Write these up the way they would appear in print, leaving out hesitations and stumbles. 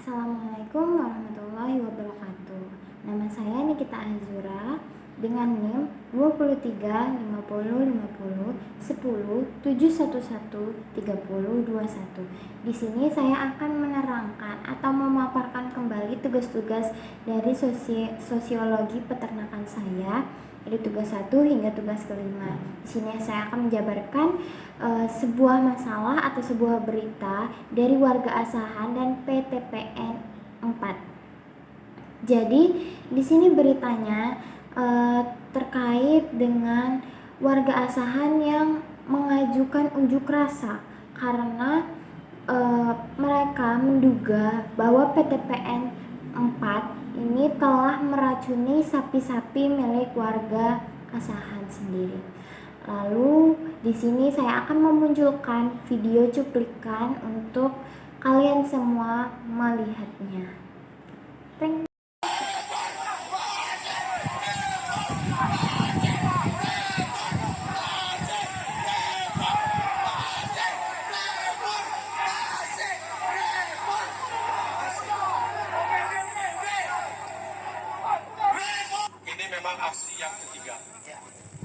Assalamualaikum warahmatullahi wabarakatuh. Nama saya Nikita Azura dengan NIM 23505010711301. Di sini saya akan menerangkan atau memaparkan kembali tugas-tugas dari sosiologi peternakan saya dari tugas 1 hingga tugas kelima. Di sini saya akan menjabarkan sebuah masalah atau sebuah berita dari warga asahan dan PTPN 4. Jadi di sini beritanya terkait dengan warga asahan yang mengajukan unjuk rasa karena mereka menduga bahwa PTPN 4 ini telah meracuni sapi-sapi milik warga asahan sendiri. Lalu di sini saya akan memunculkan video cuplikan untuk kalian semua melihatnya. Thank you. Memang aksi yang ketiga.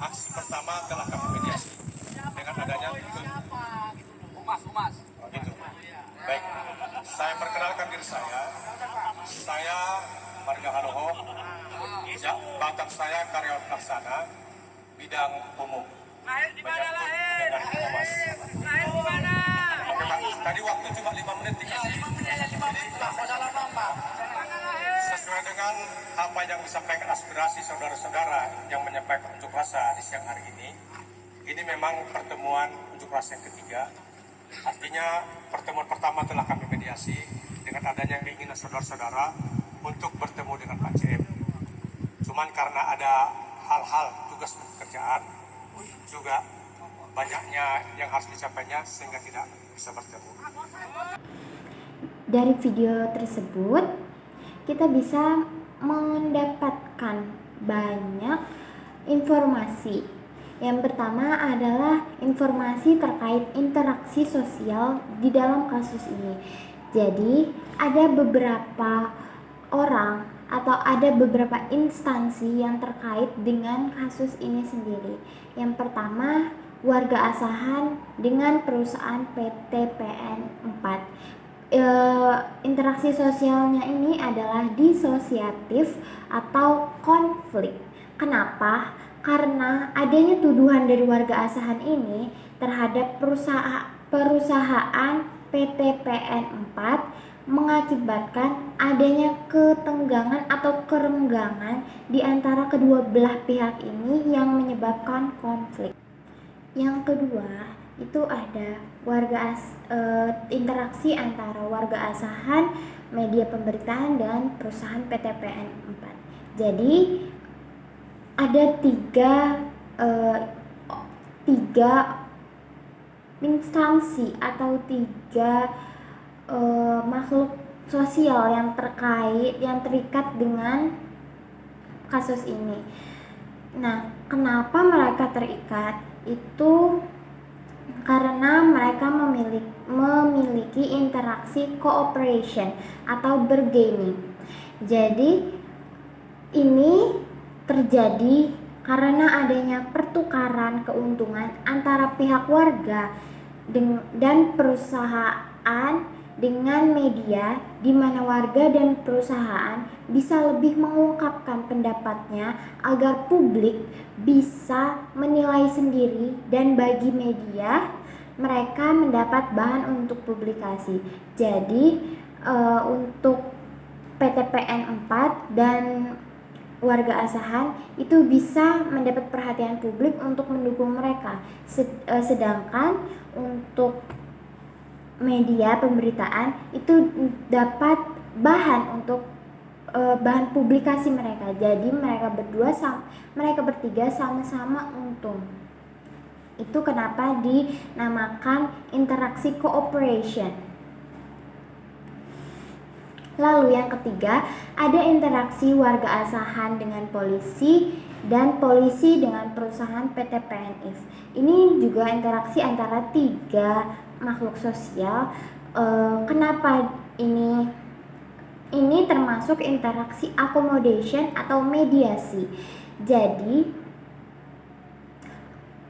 Aksi pertama telah kami mediasi dengan adanya humas. Gitu. Baik, saya perkenalkan diri saya. Saya warga Haloho. Bakat saya karyawan pelaksana bidang umum. Menyangkut dengan humas. Oke Pak, tadi waktu cuma 5 menit dikasih. Sesuai dengan apa yang disampaikan aspirasi saudara-saudara yang menyampaikan unjuk rasa di siang hari ini memang pertemuan unjuk rasa yang ketiga. Artinya pertemuan pertama telah kami mediasi dengan adanya keinginan saudara-saudara untuk bertemu dengan Pak CM. Cuman karena ada hal-hal tugas pekerjaan juga banyaknya yang harus disampaikan sehingga tidak bisa bertemu. Dari video tersebut kita bisa mendapatkan banyak informasi. Yang pertama adalah informasi terkait interaksi sosial di dalam kasus ini. Jadi, ada beberapa orang atau ada beberapa instansi yang terkait dengan kasus ini sendiri. Yang pertama, warga asahan dengan perusahaan PTPN 4. Interaksi sosialnya ini adalah disosiatif atau konflik. Kenapa? Karena adanya tuduhan dari warga asahan ini terhadap perusahaan PTPN 4 mengakibatkan adanya ketenggangan atau kerenggangan di antara kedua belah pihak ini yang menyebabkan konflik. Yang kedua, itu ada interaksi antara warga asahan, media pemberitaan, dan perusahaan PTPN 4. Jadi ada tiga instansi atau tiga makhluk sosial yang terikat dengan kasus ini. Nah, kenapa mereka terikat? Itu karena mereka memiliki interaksi cooperation atau bargaining. Jadi ini terjadi karena adanya pertukaran keuntungan antara pihak warga dan perusahaan dengan media, di mana warga dan perusahaan bisa lebih mengungkapkan pendapatnya agar publik bisa menilai sendiri, dan bagi media mereka mendapat bahan untuk publikasi. Jadi untuk PTPN 4 dan warga asahan itu bisa mendapat perhatian publik untuk mendukung mereka, sedangkan untuk media pemberitaan itu dapat bahan untuk bahan publikasi mereka. Jadi mereka bertiga sama-sama untung. Itu kenapa dinamakan interaksi cooperation. Lalu yang ketiga, ada interaksi warga asahan dengan polisi dan polisi dengan perusahaan PTPN. Ini juga interaksi antara tiga makhluk sosial. Kenapa ini ini termasuk interaksi accommodation atau mediasi. Jadi,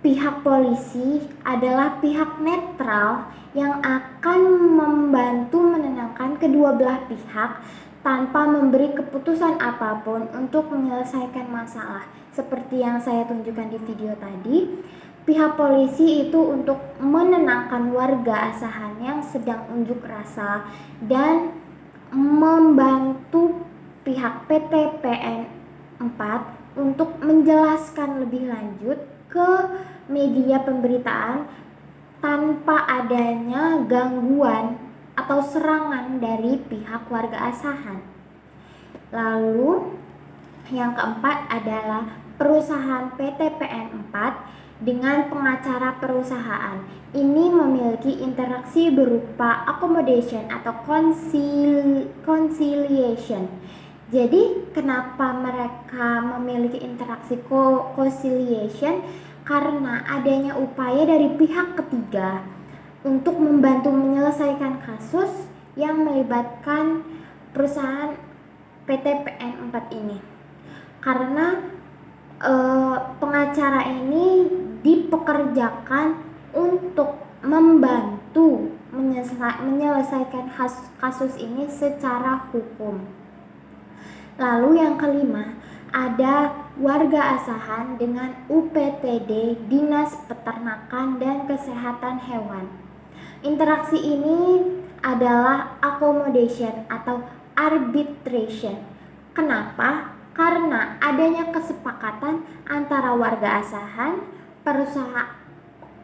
pihak polisi adalah pihak netral yang akan membantu menenangkan kedua belah pihak tanpa memberi keputusan apapun untuk menyelesaikan masalah. Seperti yang saya tunjukkan di video tadi, pihak polisi itu untuk menenangkan warga asahan yang sedang unjuk rasa dan membantu pihak PT PN 4 untuk menjelaskan lebih lanjut ke media pemberitaan tanpa adanya gangguan atau serangan dari pihak warga asahan. Lalu yang keempat adalah perusahaan PT PN 4 dengan pengacara perusahaan. Ini memiliki interaksi berupa accommodation atau conciliation. Jadi kenapa mereka memiliki interaksi conciliation? Karena adanya upaya dari pihak ketiga untuk membantu menyelesaikan kasus yang melibatkan perusahaan PT PN 4 ini. Karena pengacara ini dipekerjakan untuk membantu menyelesaikan kasus ini secara hukum. Lalu yang kelima, ada warga asahan dengan UPTD Dinas Peternakan dan Kesehatan Hewan. Interaksi ini adalah accommodation atau arbitration. Kenapa? Karena adanya kesepakatan antara warga asahan,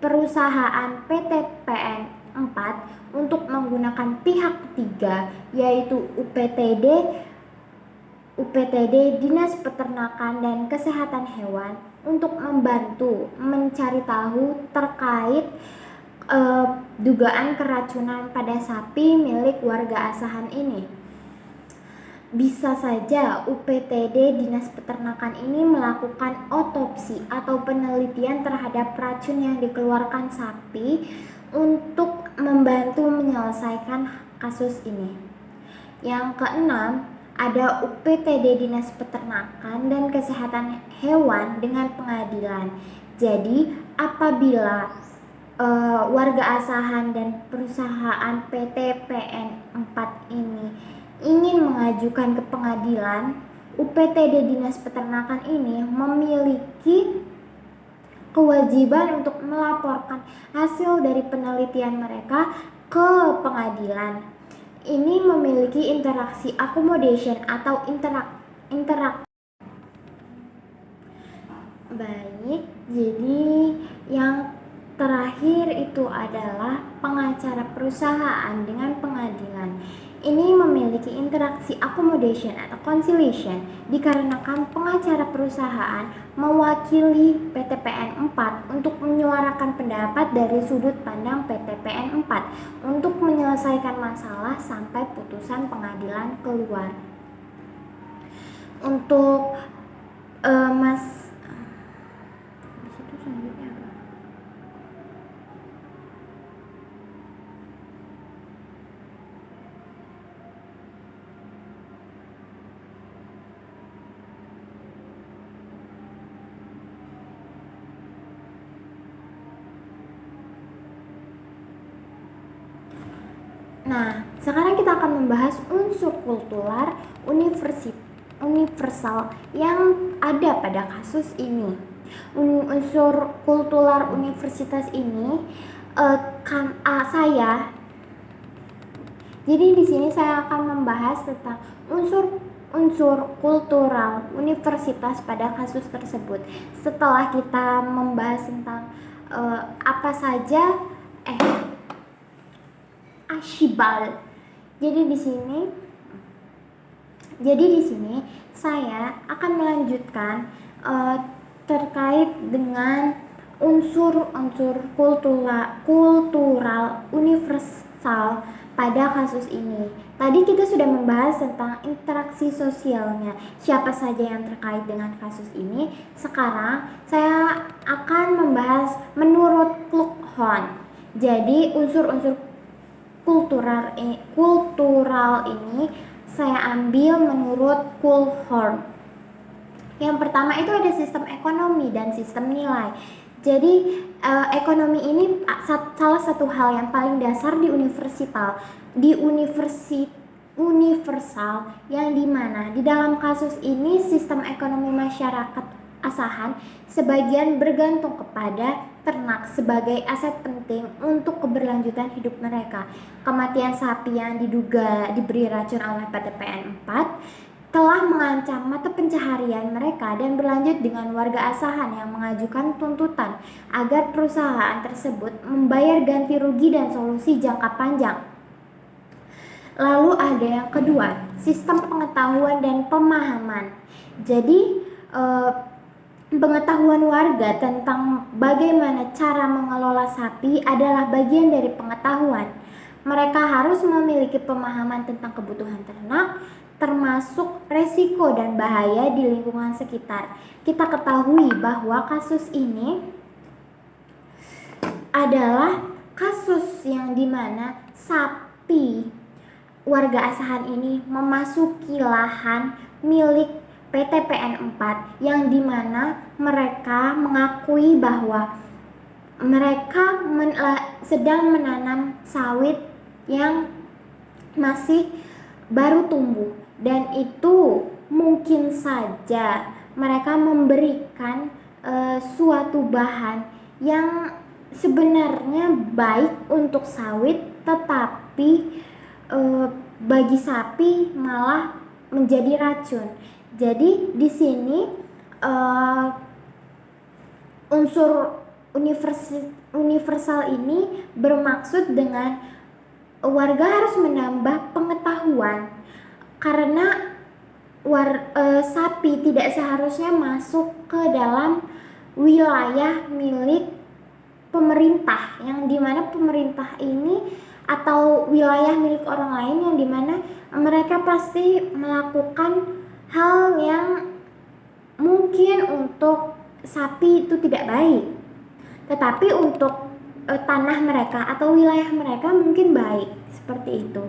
perusahaan PT PN 4 untuk menggunakan pihak ketiga, yaitu UPTD Dinas Peternakan dan Kesehatan Hewan untuk membantu mencari tahu terkait dugaan keracunan pada sapi milik warga asahan ini. Bisa saja UPTD Dinas Peternakan ini melakukan otopsi atau penelitian terhadap racun yang dikeluarkan sapi untuk membantu menyelesaikan kasus ini. Yang keenam, ada UPTD Dinas Peternakan dan Kesehatan Hewan dengan pengadilan. Jadi, apabila warga asahan dan perusahaan PT PN 4 ini ingin mengajukan ke pengadilan, UPTD Dinas Peternakan ini memiliki kewajiban untuk melaporkan hasil dari penelitian mereka ke pengadilan. Ini memiliki interaksi accommodation atau interak. Baik, jadi yang terakhir itu adalah pengacara perusahaan dengan pengadilan. Ini memiliki interaksi accommodation atau conciliation dikarenakan pengacara perusahaan mewakili PT PN 4 untuk menyuarakan pendapat dari sudut pandang PT PN 4 untuk menyelesaikan masalah sampai putusan pengadilan keluar. Untuk selanjutnya apa? Nah, sekarang kita akan membahas unsur kultural universal yang ada pada kasus ini. Unsur kultural universitas ini jadi di sini saya akan membahas tentang unsur kultural universitas pada kasus tersebut. Setelah kita membahas tentang apa saja Ashibal. Jadi di sini saya akan melanjutkan terkait dengan unsur-unsur kultural universal pada kasus ini. Tadi kita sudah membahas tentang interaksi sosialnya, siapa saja yang terkait dengan kasus ini. Sekarang saya akan membahas menurut Kluckhohn. Jadi unsur-unsur kultural ini saya ambil menurut Coolhorn. Yang pertama itu ada sistem ekonomi dan sistem nilai. Jadi ekonomi ini salah satu hal yang paling dasar di universal yang dimana di dalam kasus ini sistem ekonomi masyarakat asahan sebagian bergantung kepada ternak sebagai aset penting untuk keberlanjutan hidup mereka. Kematian sapi yang diduga diberi racun oleh PTPN 4 telah mengancam mata pencaharian mereka dan berlanjut dengan warga asahan yang mengajukan tuntutan agar perusahaan tersebut membayar ganti rugi dan solusi jangka panjang. Lalu ada yang kedua, sistem pengetahuan dan pemahaman. Jadi pengetahuan warga tentang bagaimana cara mengelola sapi adalah bagian dari pengetahuan. Mereka harus memiliki pemahaman tentang kebutuhan ternak, termasuk resiko dan bahaya di lingkungan sekitar. Kita ketahui bahwa kasus ini adalah kasus yang dimana sapi warga asahan ini memasuki lahan milik PTPN 4 yang dimana mereka mengakui bahwa mereka sedang menanam sawit yang masih baru tumbuh, dan itu mungkin saja mereka memberikan suatu bahan yang sebenarnya baik untuk sawit, tetapi bagi sapi malah menjadi racun. Jadi di sini unsur universal ini bermaksud dengan warga harus menambah pengetahuan karena sapi tidak seharusnya masuk ke dalam wilayah milik pemerintah, yang dimana pemerintah ini atau wilayah milik orang lain yang dimana mereka pasti melakukan hal yang mungkin untuk sapi itu tidak baik, tetapi untuk tanah mereka atau wilayah mereka mungkin baik, seperti itu.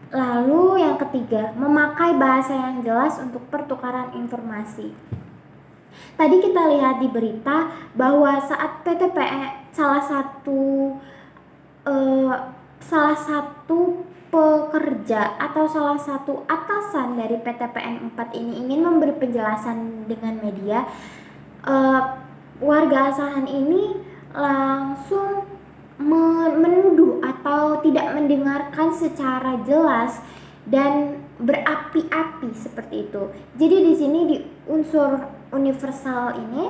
Lalu yang ketiga, memakai bahasa yang jelas untuk pertukaran informasi. Tadi kita lihat di berita bahwa saat PTPN salah satu pekerja atau salah satu atasan dari PTPN 4 ini ingin memberi penjelasan dengan media, warga asahan ini langsung menuduh atau tidak mendengarkan secara jelas dan berapi-api seperti itu. Jadi di sini di unsur universal ini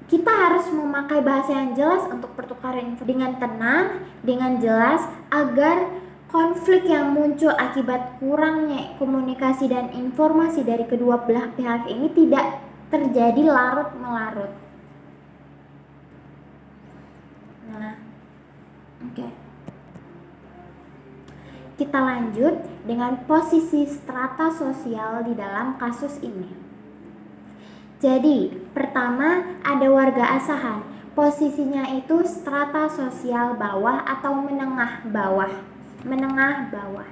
kita harus memakai bahasa yang jelas untuk pertukaran info dengan tenang, dengan jelas, agar konflik yang muncul akibat kurangnya komunikasi dan informasi dari kedua belah pihak ini tidak terjadi larut-melarut. Kita lanjut dengan posisi strata sosial di dalam kasus ini. Jadi, pertama ada warga asahan. Posisinya itu strata sosial bawah atau menengah bawah. Menengah bawah.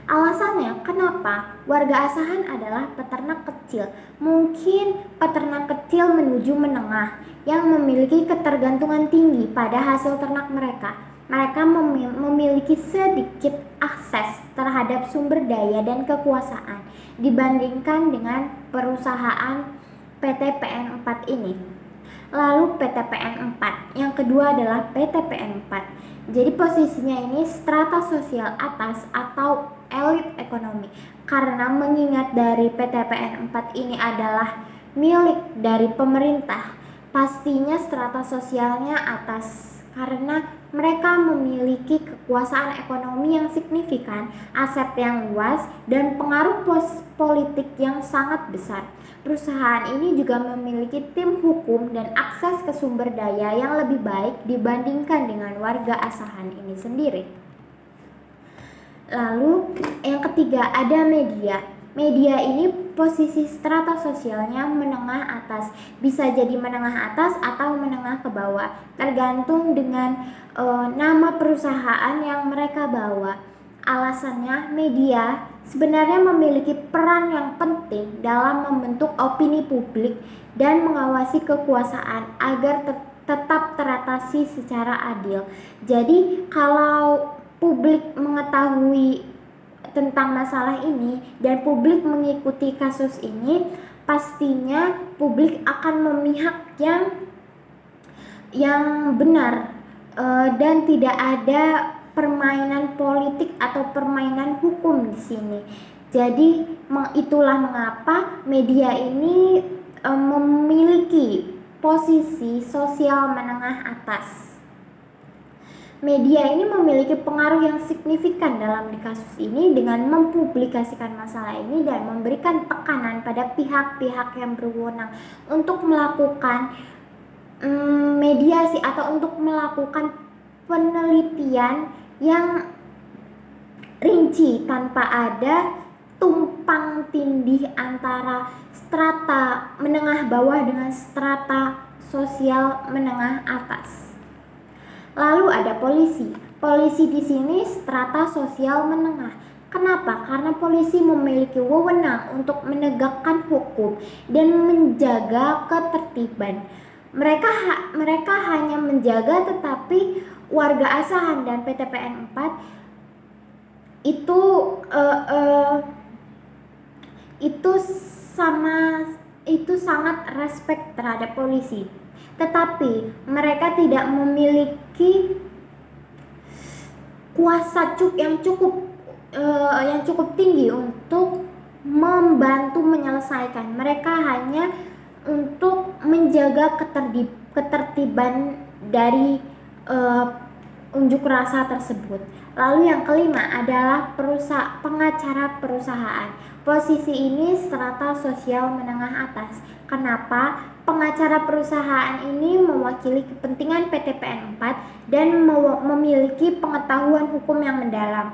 Alasannya kenapa? Warga asahan adalah peternak kecil. Mungkin peternak kecil menuju menengah yang memiliki ketergantungan tinggi pada hasil ternak mereka. Mereka memiliki sedikit akses terhadap sumber daya dan kekuasaan dibandingkan dengan perusahaan PTPN 4 ini. Lalu PTPN 4, yang kedua adalah PTPN 4. Jadi posisinya ini strata sosial atas atau elit ekonomi, karena mengingat dari PTPN 4 ini adalah milik dari pemerintah, pastinya strata sosialnya atas karena mereka memiliki kekuasaan ekonomi yang signifikan, aset yang luas, dan pengaruh politik yang sangat besar. Perusahaan ini juga memiliki tim hukum dan akses ke sumber daya yang lebih baik dibandingkan dengan warga asahan ini sendiri. Lalu yang ketiga ada media. Media ini posisi strata sosialnya menengah atas, bisa jadi menengah atas atau menengah ke bawah, tergantung dengan nama perusahaan yang mereka bawa Alasannya, media sebenarnya memiliki peran yang penting dalam membentuk opini publik dan mengawasi kekuasaan agar tetap teratasi secara adil. Jadi, kalau publik mengetahui tentang masalah ini dan publik mengikuti kasus ini, pastinya publik akan memihak yang benar, dan tidak ada permainan politik atau permainan hukum di sini. Jadi itulah mengapa media ini memiliki posisi sosial menengah atas. Media ini memiliki pengaruh yang signifikan dalam kasus ini dengan mempublikasikan masalah ini dan memberikan tekanan pada pihak-pihak yang berwenang untuk melakukan mediasi atau untuk melakukan penelitian yang rinci tanpa ada tumpang tindih antara strata menengah bawah dengan strata sosial menengah atas. Lalu ada polisi. Polisi di sini strata sosial menengah. Kenapa? Karena polisi memiliki wewenang untuk menegakkan hukum dan menjaga ketertiban. Mereka hanya menjaga, tetapi warga asahan dan PTPN 4 itu sangat respect terhadap polisi. Tetapi mereka tidak memiliki kuasa yang cukup tinggi untuk membantu menyelesaikan. Mereka hanya untuk menjaga ketertiban dari unjuk rasa tersebut. Lalu yang kelima adalah pengacara perusahaan. Posisi ini strata sosial menengah atas. Kenapa? Pengacara perusahaan ini mewakili kepentingan PTPN 4 dan memiliki pengetahuan hukum yang mendalam.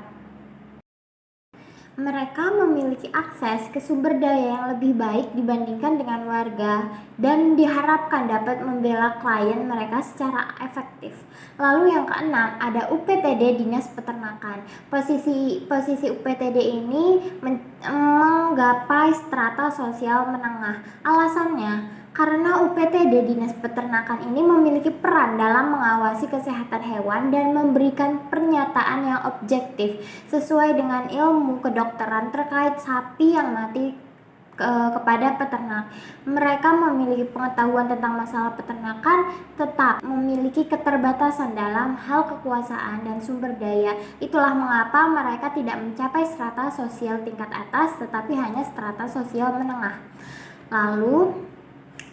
Mereka memiliki akses ke sumber daya yang lebih baik dibandingkan dengan warga dan diharapkan dapat membela klien mereka secara efektif. Lalu yang keenam ada UPTD Dinas Peternakan. Posisi UPTD ini menggapai strata sosial menengah. Alasannya, karena UPTD Dinas Peternakan ini memiliki peran dalam mengawasi kesehatan hewan dan memberikan pernyataan yang objektif sesuai dengan ilmu kedokteran terkait sapi yang mati kepada peternak. Mereka memiliki pengetahuan tentang masalah peternakan, tetap memiliki keterbatasan dalam hal kekuasaan dan sumber daya. Itulah mengapa mereka tidak mencapai strata sosial tingkat atas, tetapi hanya strata sosial menengah. Lalu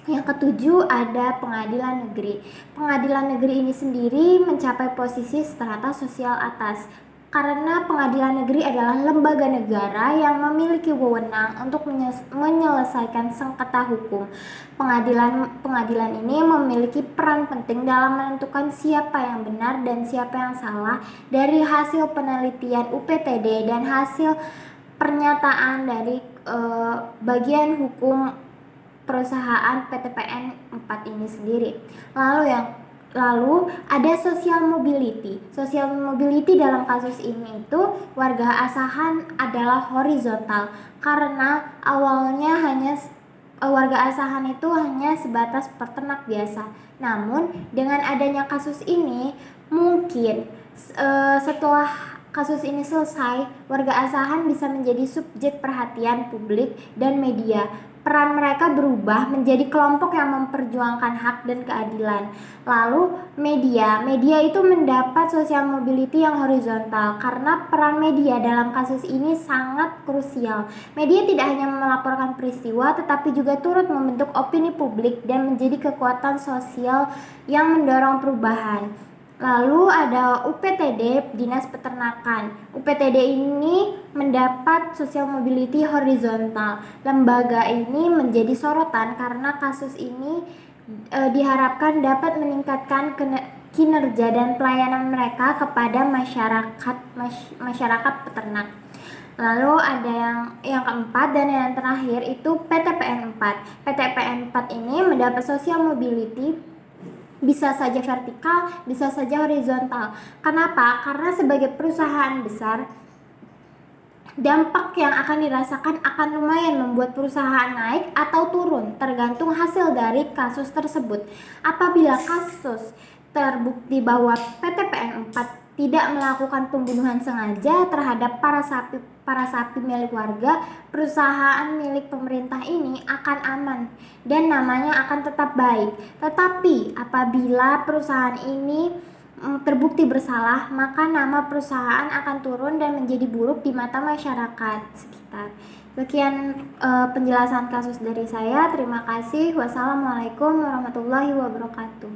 yang ketujuh ada pengadilan negeri. Pengadilan negeri ini sendiri mencapai posisi strata sosial atas karena pengadilan negeri adalah lembaga negara yang memiliki wewenang untuk menyelesaikan sengketa hukum. Pengadilan ini memiliki peran penting dalam menentukan siapa yang benar dan siapa yang salah dari hasil penelitian UPTD dan hasil pernyataan dari bagian hukum perusahaan PTPN 4 ini sendiri. Lalu ada social mobility. Social mobility dalam kasus ini itu warga asahan adalah horizontal karena awalnya warga asahan itu hanya sebatas peternak biasa. Namun dengan adanya kasus ini mungkin setelah kasus ini selesai, warga asahan bisa menjadi subjek perhatian publik dan media. Peran mereka berubah menjadi kelompok yang memperjuangkan hak dan keadilan. Lalu media itu mendapat social mobility yang horizontal karena peran media dalam kasus ini sangat krusial. Media tidak hanya melaporkan peristiwa tetapi juga turut membentuk opini publik dan menjadi kekuatan sosial yang mendorong perubahan. Lalu ada UPTD Dinas Peternakan. UPTD ini mendapat social mobility horizontal. Lembaga ini menjadi sorotan karena kasus ini diharapkan dapat meningkatkan kinerja dan pelayanan mereka kepada masyarakat peternak. Lalu ada yang keempat dan yang terakhir itu PTPN 4. PTPN 4 ini mendapat social mobility bisa saja vertikal, bisa saja horizontal. Kenapa? Karena sebagai perusahaan besar Dampak yang akan dirasakan akan lumayan membuat perusahaan naik atau turun tergantung hasil dari kasus tersebut. Apabila kasus terbukti bahwa PT PN 4 tidak melakukan pembunuhan sengaja terhadap para sapi milik warga, perusahaan milik pemerintah ini akan aman dan namanya akan tetap baik. Tetapi apabila perusahaan ini terbukti bersalah, maka nama perusahaan akan turun dan menjadi buruk di mata masyarakat sekitar. Sekian penjelasan kasus dari saya. Terima kasih. Wassalamualaikum warahmatullahi wabarakatuh.